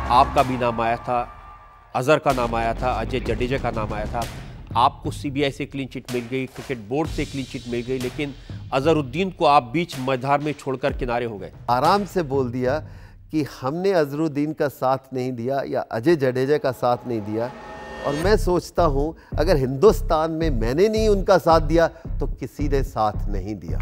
आपका भी नाम आया था, अजहर का नाम आया था, अजय जडेजा का नाम आया था। आपको सीबीआई से क्लीन चिट मिल गई, क्रिकेट बोर्ड से क्लीन चिट मिल गई, लेकिन अजहरुद्दीन को आप बीच मैदान में छोड़कर किनारे हो गए। आराम से बोल दिया कि हमने अजहरुद्दीन का साथ नहीं दिया या अजय जडेजा का साथ नहीं दिया। और मैं सोचता हूं अगर हिंदुस्तान में मैंने नहीं उनका साथ दिया तो किसी ने साथ नहीं दिया।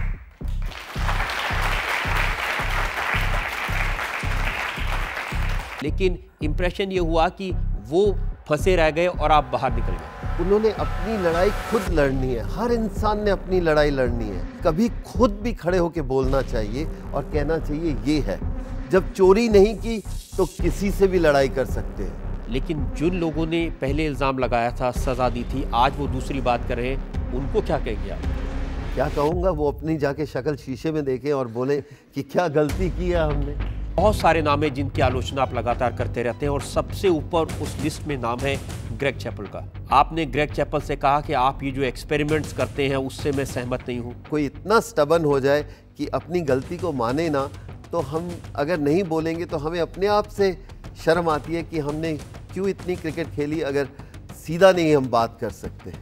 लेकिन इंप्रेशन ये हुआ कि वो फंसे रह गए और आप बाहर निकल गए। उन्होंने अपनी लड़ाई खुद लड़नी है, हर इंसान ने अपनी लड़ाई लड़नी है। कभी खुद भी खड़े होकर बोलना चाहिए और कहना चाहिए ये है। जब चोरी नहीं की तो किसी से भी लड़ाई कर सकते हैं। लेकिन जिन लोगों ने पहले इल्ज़ाम लगाया था, सज़ा दी थी, आज वो दूसरी बात कर रहे हैं, उनको क्या कहेंगे आप? क्या कहूँगा, वो अपनी जाके शक्ल शीशे में देखें और बोले कि क्या गलती की है हमने। बहुत सारे नाम हैं जिनकी आलोचना आप लगातार करते रहते हैं और सबसे ऊपर उस लिस्ट में नाम है ग्रेग चैपल का। आपने ग्रेग चैपल से कहा कि आप ये जो एक्सपेरिमेंट्स करते हैं उससे मैं सहमत नहीं हूँ। कोई इतना स्टबन हो जाए कि अपनी गलती को माने ना, तो हम अगर नहीं बोलेंगे तो हमें अपने आप से शर्म आती है कि हमने क्यों इतनी क्रिकेट खेली अगर सीधा नहीं हम बात कर सकते।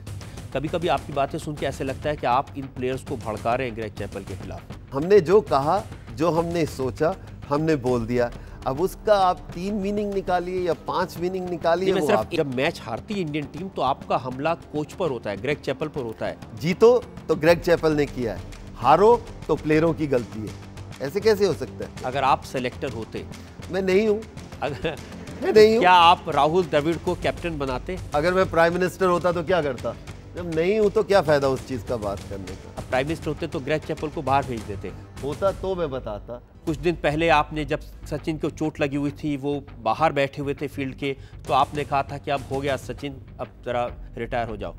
कभी कभी आपकी बातें सुन के ऐसे लगता है कि आप इन प्लेयर्स को भड़का रहे हैं ग्रेग चैपल के खिलाफ। हमने जो कहा, जो हमने सोचा, हमने बोल दिया। अब उसका आप 3 मीनिंग निकालिए या 5 मीनिंग निकालिए। जब मैच हारती है इंडियन टीम तो आपका हमला कोच पर होता है, ग्रेग चैपल पर होता है। जीतो तो ग्रेग चैपल ने किया है, हारो तो प्लेयरों की गलती है। ऐसे कैसे हो सकता है? अगर आप सेलेक्टर होते। मैं नहीं हूँ। मैं नहीं हूँ। क्या आप राहुल द्रविड़ को कैप्टन बनाते? अगर मैं प्राइम मिनिस्टर होता तो क्या करता? जब नहीं हूँ तो क्या फायदा उस चीज का बात करने का। अब प्राइम मिनिस्टर होते तो ग्रेग चैपल को बाहर भेज देते। होता तो मैं बताता। कुछ दिन पहले आपने, जब सचिन को चोट लगी हुई थी, वो बाहर बैठे हुए थे फील्ड के, तो आपने कहा था कि अब हो गया सचिन, अब जरा रिटायर हो जाओ।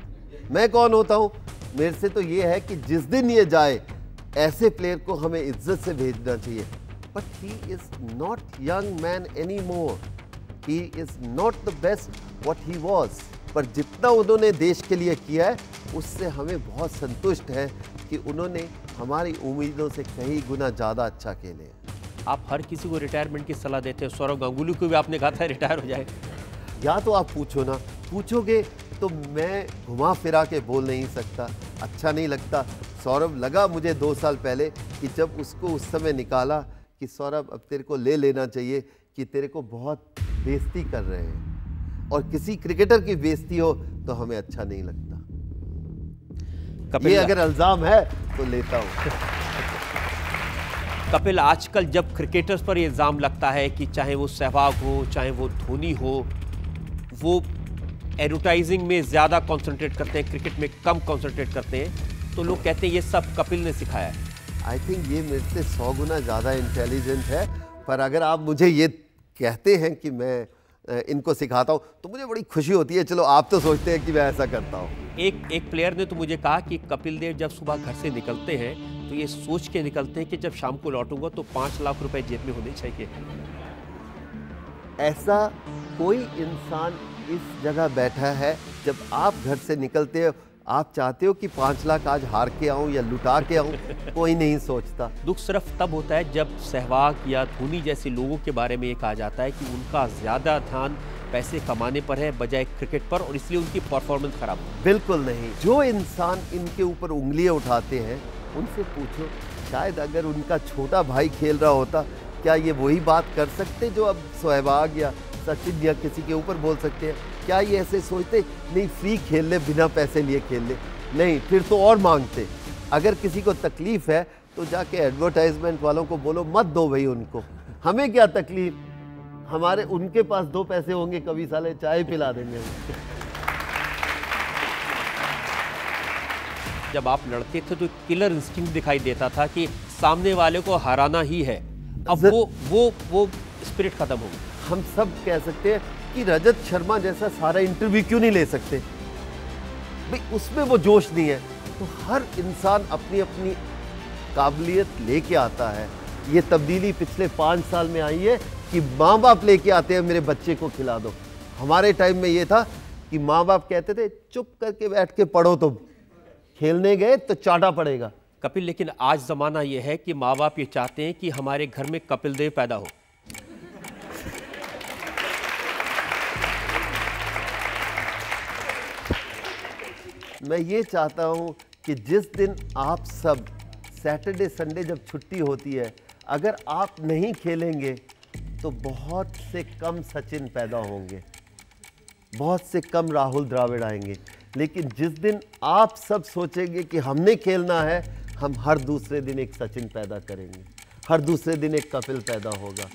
मैं कौन होता हूँ? मेरे से तो ये है कि जिस दिन ये जाए ऐसे प्लेयर को हमें इज्जत से भेजना चाहिए। But he is not young man any more, he is not the best what he was. पर जितना उन्होंने देश के लिए किया है उससे हमें बहुत संतुष्ट है कि उन्होंने हमारी उम्मीदों से कहीं गुना ज़्यादा अच्छा खेले। आप हर किसी को रिटायरमेंट की सलाह देते हैं, सौरव गांगुली को भी आपने कहा था रिटायर हो जाए। या तो आप पूछो ना, पूछोगे तो मैं घुमा फिरा के बोल नहीं सकता, अच्छा नहीं लगता। सौरव लगा मुझे 2 साल पहले कि जब उसको उस समय निकाला कि सौरभ अब तेरे को ले लेना चाहिए कि तेरे को बहुत बेइज्जती कर रहे हैं, और किसी क्रिकेटर की बेइज्जती हो तो हमें अच्छा नहीं लगता। ये अगर इल्जाम है तो लेता हूं। कपिल, आजकल जब क्रिकेटर्स पर ये इल्जाम लगता है कि चाहे वो सहवाग हो, चाहे वो धोनी हो, वो एडवर्टाइजिंग में ज्यादा कंसंट्रेट करते हैं, क्रिकेट में कम कंसंट्रेट करते हैं, तो लोग कहते हैं ये सब कपिल ने सिखाया है। आई थिंक ये मेरे से 100 गुना ज़्यादा इंटेलिजेंट है। पर अगर आप मुझे ये कहते हैं कि मैं इनको सिखाता हूँ तो मुझे बड़ी खुशी होती है। चलो, आप तो सोचते हैं कि मैं ऐसा करता हूँ। एक प्लेयर ने तो मुझे कहा कि कपिल देव जब सुबह घर से निकलते हैं तो ये सोच के निकलते हैं कि जब शाम को लौटूंगा तो 5 लाख रुपए जेब में होने चाहिए। ऐसा कोई इंसान इस जगह बैठा है, जब आप घर से निकलते हो आप चाहते हो कि 5 लाख आज हार के आऊं या लुटा के आऊं, कोई नहीं सोचता। दुख सिर्फ तब होता है जब सहवाग या धोनी जैसे लोगों के बारे में ये कहा जाता है कि उनका ज्यादा ध्यान पैसे कमाने पर है बजाय क्रिकेट पर, और इसलिए उनकी परफॉर्मेंस खराब हो। बिल्कुल नहीं। जो इंसान इनके ऊपर उंगलियां उठाते हैं उनसे पूछो, शायद अगर उनका छोटा भाई खेल रहा होता क्या ये वही बात कर सकते जो अब सहवाग या सचिन या किसी के ऊपर बोल सकते हैं? क्या ये ऐसे सोचते नहीं फ्री खेल ले, बिना पैसे लिए खेल ले? नहीं, फिर तो और मांगते। अगर किसी को तकलीफ है तो जाके एडवर्टाइजमेंट वालों को बोलो मत दो भाई उनको, हमें क्या तकलीफ, हमारे उनके पास 2 पैसे होंगे, कभी साले चाय पिला देंगे। जब आप लड़ते थे तो किलर इंस्टिंक्ट दिखाई देता था कि सामने वाले को हराना ही है। अब वो स्पिरिट खत्म हो गया। हम सब कह सकते हैं कि रजत शर्मा जैसा सारा इंटरव्यू क्यों नहीं ले सकते भाई, उसमें वो जोश नहीं है। तो हर इंसान अपनी अपनी काबिलियत लेके आता है। ये तब्दीली पिछले 5 साल में आई है कि माँ बाप लेके आते हैं मेरे बच्चे को खिला दो। हमारे टाइम में ये था कि माँ बाप कहते थे चुप करके बैठ के पढ़ो, तुम खेलने गए तो चाटा पड़ेगा। कपिल, लेकिन आज जमाना ये है कि माँ बाप ये चाहते हैं कि हमारे घर में कपिल देव पैदा हो। मैं ये चाहता हूँ कि जिस दिन आप सब सैटरडे संडे जब छुट्टी होती है, अगर आप नहीं खेलेंगे तो बहुत से कम सचिन पैदा होंगे, बहुत से कम राहुल द्रविड़ आएंगे। लेकिन जिस दिन आप सब सोचेंगे कि हमने खेलना है, हम हर दूसरे दिन एक सचिन पैदा करेंगे, हर दूसरे दिन एक कपिल पैदा होगा।